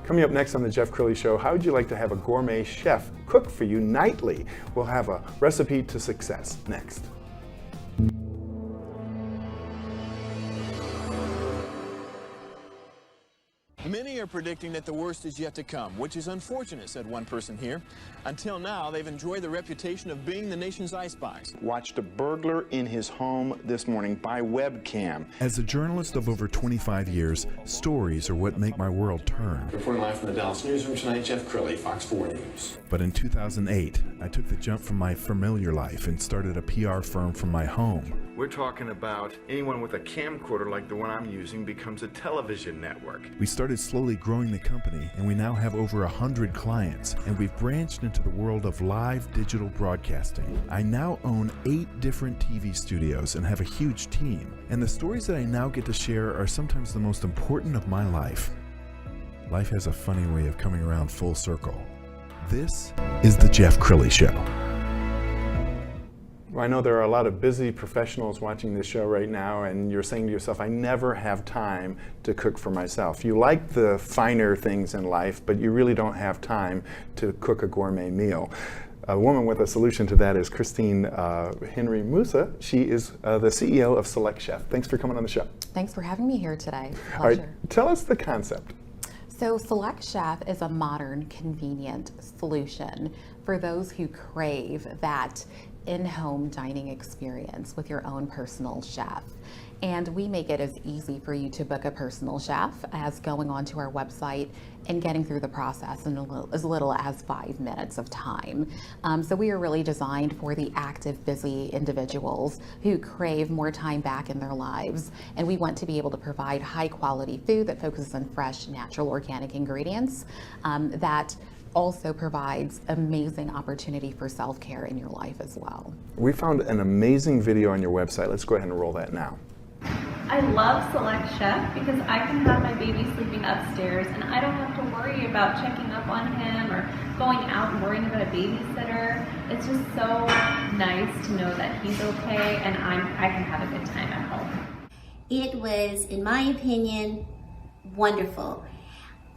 Coming up next on the Jeff Crilley Show, how would you like to have a gourmet chef cook for you nightly? We'll have a recipe to success next. Many are predicting that the worst is yet to come, which is unfortunate, said one person here. Until now, they've enjoyed the reputation of being the nation's icebox. Watched a burglar in his home this morning by webcam. As a journalist of over 25 years, stories are what make my world turn. Reporting live from the Dallas newsroom tonight, Jeff Crilley, Fox 4 News. But in 2008, I took the jump from my familiar life and started a PR firm from my home. We're talking about anyone with a camcorder like the one I'm using becomes a television network. We started slowly growing the company, and we now have over 100 clients, and we've branched into the world of live digital broadcasting. I now own 8 different TV studios and have a huge team, and the stories that I now get to share are sometimes the most important of my life. Life has a funny way of coming around full circle. This is the Jeff Crilley Show. Well, I know there are a lot of busy professionals watching this show right now, and you're saying to yourself, I never have time to cook for myself. You like the finer things in life, but you really don't have time to cook a gourmet meal. A woman with a solution to that is Christine Henry-Musa. She is the CEO of Select Chef. Thanks for coming on the show. Thanks for having me here today. Pleasure. All right, tell us the concept. So Select Chef is a modern, convenient solution for those who crave that in-home dining experience with your own personal chef. And we make it as easy for you to book a personal chef as going onto our website and getting through the process in as little as 5 minutes of time. So we are really designed for the active, busy individuals who crave more time back in their lives. And we want to be able to provide high quality food that focuses on fresh, natural, organic ingredients that also provides amazing opportunity for self-care in your life as well. We found an amazing video on your website. Let's go ahead and roll that now. I love Select Chef because I can have my baby sleeping upstairs and I don't have to worry about checking up on him or going out and worrying about a babysitter. It's just so nice to know that he's okay and I can have a good time at home. It was, in my opinion, wonderful.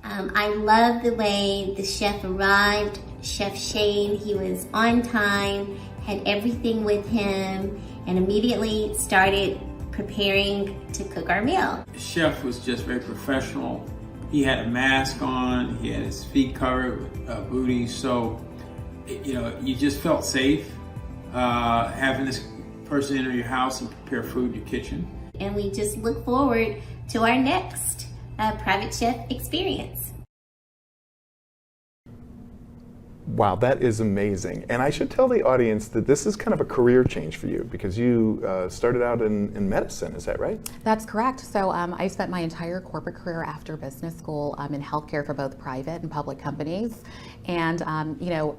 I love the way the chef arrived, Chef Shane. He was on time, had everything with him, and immediately started preparing to cook our meal. The chef was just very professional. He had a mask on, he had his feet covered with booties, so you just felt safe having this person enter your house and prepare food in your kitchen. And we just look forward to our next private chef experience. Wow, that is amazing. And I should tell the audience that this is kind of a career change for you because you started out in medicine, is that right? That's correct. So I spent my entire corporate career after business school in healthcare for both private and public companies. And,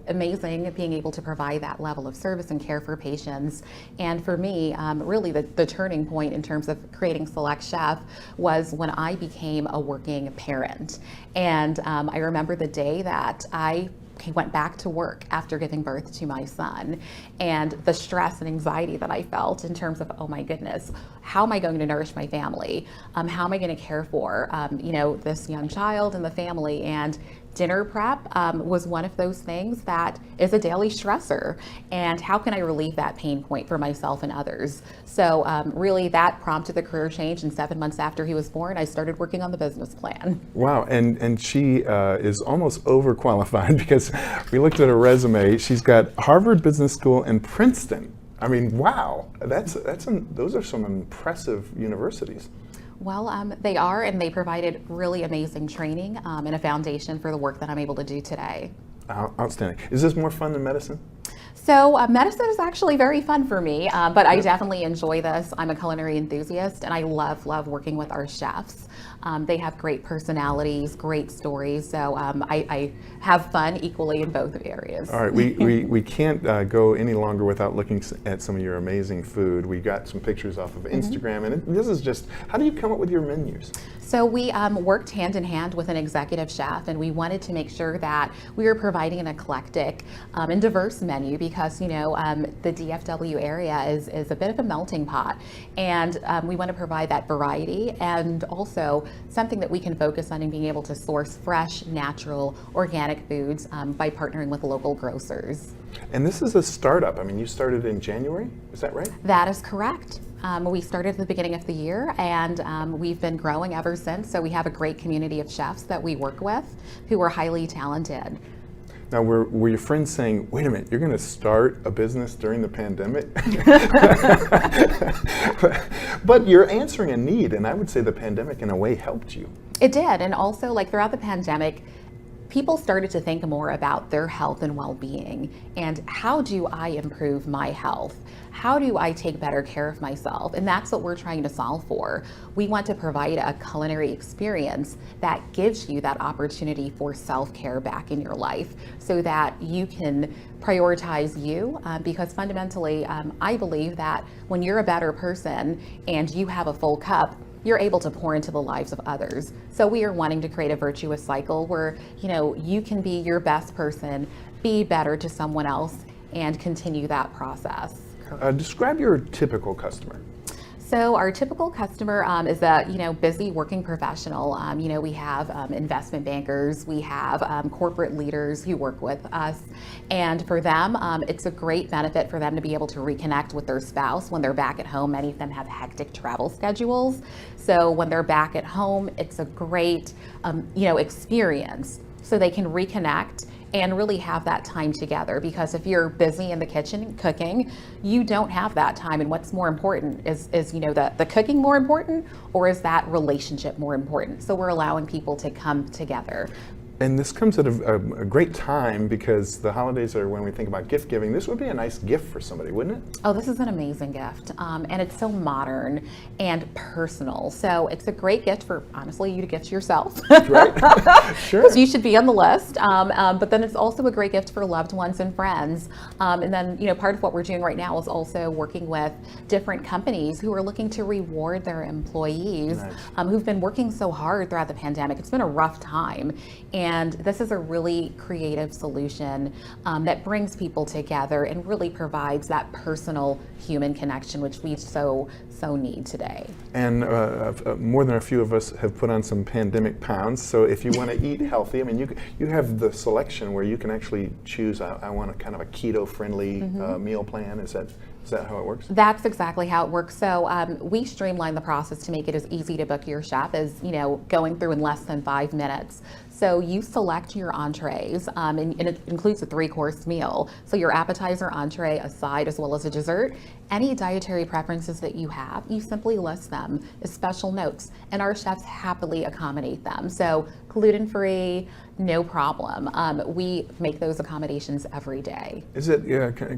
amazing being able to provide that level of service and care for patients. And for me, really the turning point in terms of creating Select Chef was when I became a working parent. And I remember the day that I went back to work after giving birth to my son, and the stress and anxiety that I felt in terms of, oh my goodness, how am I going to nourish my family? How am I going to care for, this young child and the family? And dinner prep was one of those things that is a daily stressor, and how can I relieve that pain point for myself and others? So really that prompted the career change, and 7 months after he was born, I started working on the business plan. Wow, and she is almost overqualified because we looked at her resume. She's got Harvard Business School and Princeton. I mean, wow, those are some impressive universities. Well, they are, and they provided really amazing training and a foundation for the work that I'm able to do today. Outstanding. Is this more fun than medicine? So medicine is actually very fun for me, but I definitely enjoy this. I'm a culinary enthusiast, and I love working with our chefs. They have great personalities, great stories, so I have fun equally in both areas. All right, we can't go any longer without looking at some of your amazing food. We got some pictures off of Instagram, and this is just, how do you come up with your menus? So we worked hand in hand with an executive chef, and we wanted to make sure that we were providing an eclectic and diverse menu because, you know, the DFW area is a bit of a melting pot, and we want to provide that variety and also something that we can focus on in being able to source fresh, natural, organic foods by partnering with local grocers. And this is a startup. I mean, you started in January, is that right? That is correct. We started at the beginning of the year, and we've been growing ever since. So we have a great community of chefs that we work with who are highly talented. Now, were your friends saying, wait a minute, you're going to start a business during the pandemic? But you're answering a need, and I would say the pandemic in a way helped you. It did, and also like throughout the pandemic, people started to think more about their health and well-being, and how do I improve my health? How do I take better care of myself? And that's what we're trying to solve for. We want to provide a culinary experience that gives you that opportunity for self-care back in your life so that you can prioritize you, because fundamentally, I believe that when you're a better person and you have a full cup, you're able to pour into the lives of others. So we are wanting to create a virtuous cycle where, you know, you can be your best person, be better to someone else, and continue that process. Describe your typical customer. So our typical customer is a, you know, busy working professional. You know, we have investment bankers, we have corporate leaders who work with us, and for them, it's a great benefit for them to be able to reconnect with their spouse when they're back at home. Many of them have hectic travel schedules, so when they're back at home, it's a great, you know, experience so they can reconnect and really have that time together, because if you're busy in the kitchen cooking, you don't have that time. And what's more important is you know, the cooking more important, or is that relationship more important? So we're allowing people to come together. And this comes at a great time, because the holidays are when we think about gift giving. This would be a nice gift for somebody, wouldn't it? Oh, this is an amazing gift. And it's so modern and personal. So it's a great gift for, honestly, you to gift yourself. Right? Sure. Because you should be on the list. But then it's also a great gift for loved ones and friends. And then, you know, part of what we're doing right now is also working with different companies who are looking to reward their employees. Nice. Who've been working so hard throughout the pandemic. It's been a rough time. And this is a really creative solution that brings people together and really provides that personal human connection, which we so need today. And more than a few of us have put on some pandemic pounds. So if you want to eat healthy, I mean, you have the selection where you can actually choose, I want a kind of a keto-friendly meal plan. Is that how it works? That's exactly how it works. So we streamline the process to make it as easy to book your chef as, you know, going through in less than 5 minutes. So you select your entrees, and it includes a 3-course meal. So your appetizer, entree, a side, as well as a dessert. Any dietary preferences that you have, you simply list them as special notes, and our chefs happily accommodate them. So gluten-free, no problem. We make those accommodations every day. Is it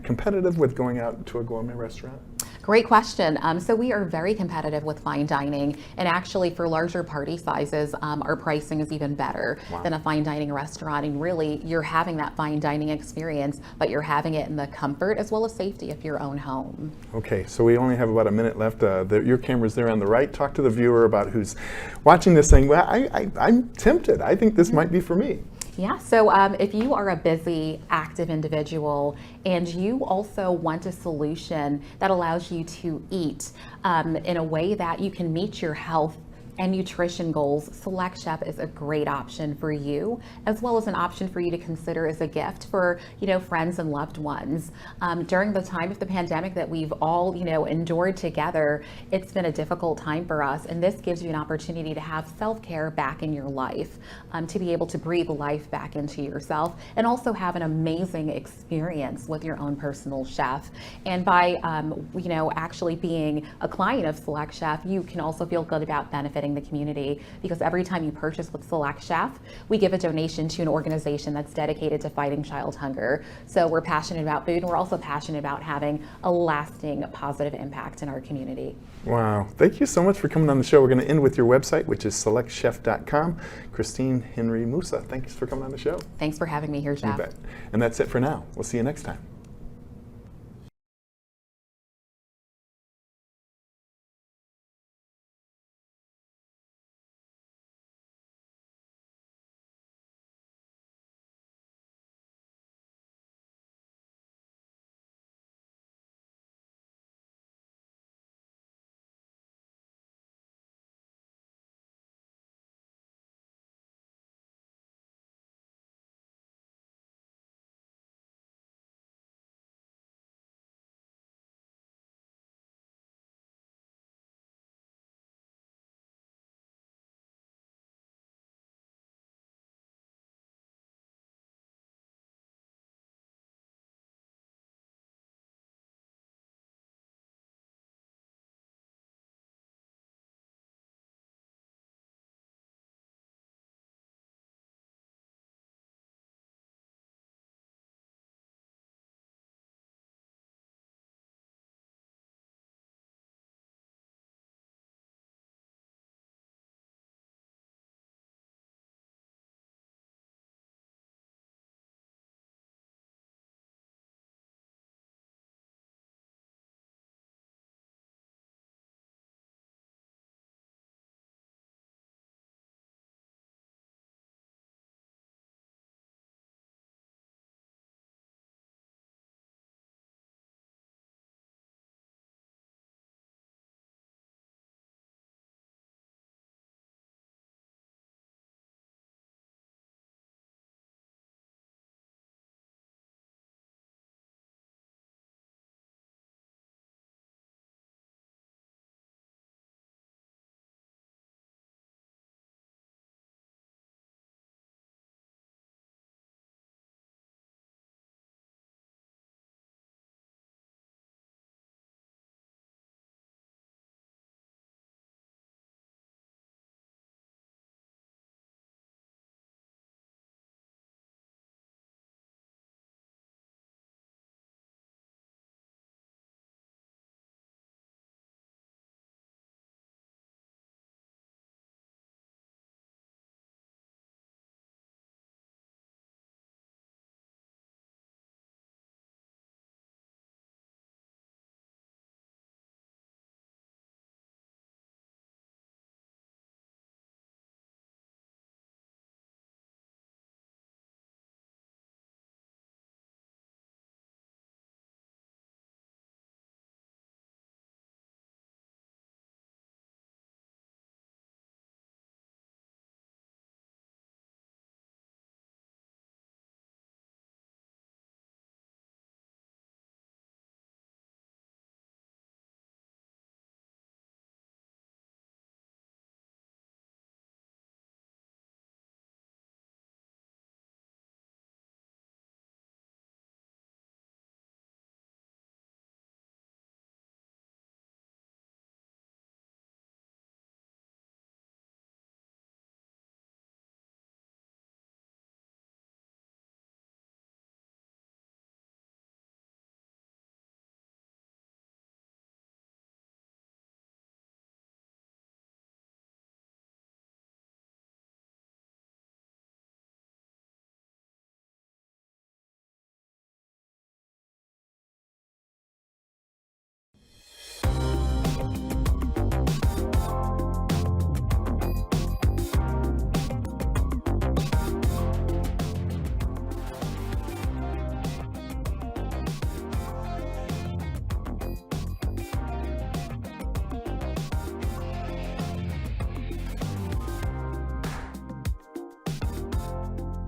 competitive with going out to a gourmet restaurant? Great question. So we are very competitive with fine dining, and actually for larger party sizes, our pricing is even better than a fine dining restaurant. And really, you're having that fine dining experience, but you're having it in the comfort as well as safety of your own home. Okay, so we only have about a minute left. Your camera's there on the right. Talk to the viewer about who's watching this saying, well, I'm tempted. I think this might be for me. Yeah, so if you are a busy, active individual and you also want a solution that allows you to eat in a way that you can meet your health and nutrition goals, Select Chef is a great option for you, as well as an option for you to consider as a gift for, you know, friends and loved ones. During the time of the pandemic that we've all, you know, endured together, it's been a difficult time for us, and this gives you an opportunity to have self-care back in your life, to be able to breathe life back into yourself, and also have an amazing experience with your own personal chef. And by, you know, actually being a client of Select Chef, you can also feel good about benefiting the community, because every time you purchase with Select Chef, we give a donation to an organization that's dedicated to fighting child hunger. So we're passionate about food, and we're also passionate about having a lasting positive impact in our community. Wow. Thank you so much for coming on the show. We're going to end with your website, which is selectchef.com. Christine Henry-Musa, thanks for coming on the show. Thanks for having me here, Jeff. You bet. And that's it for now. We'll see you next time.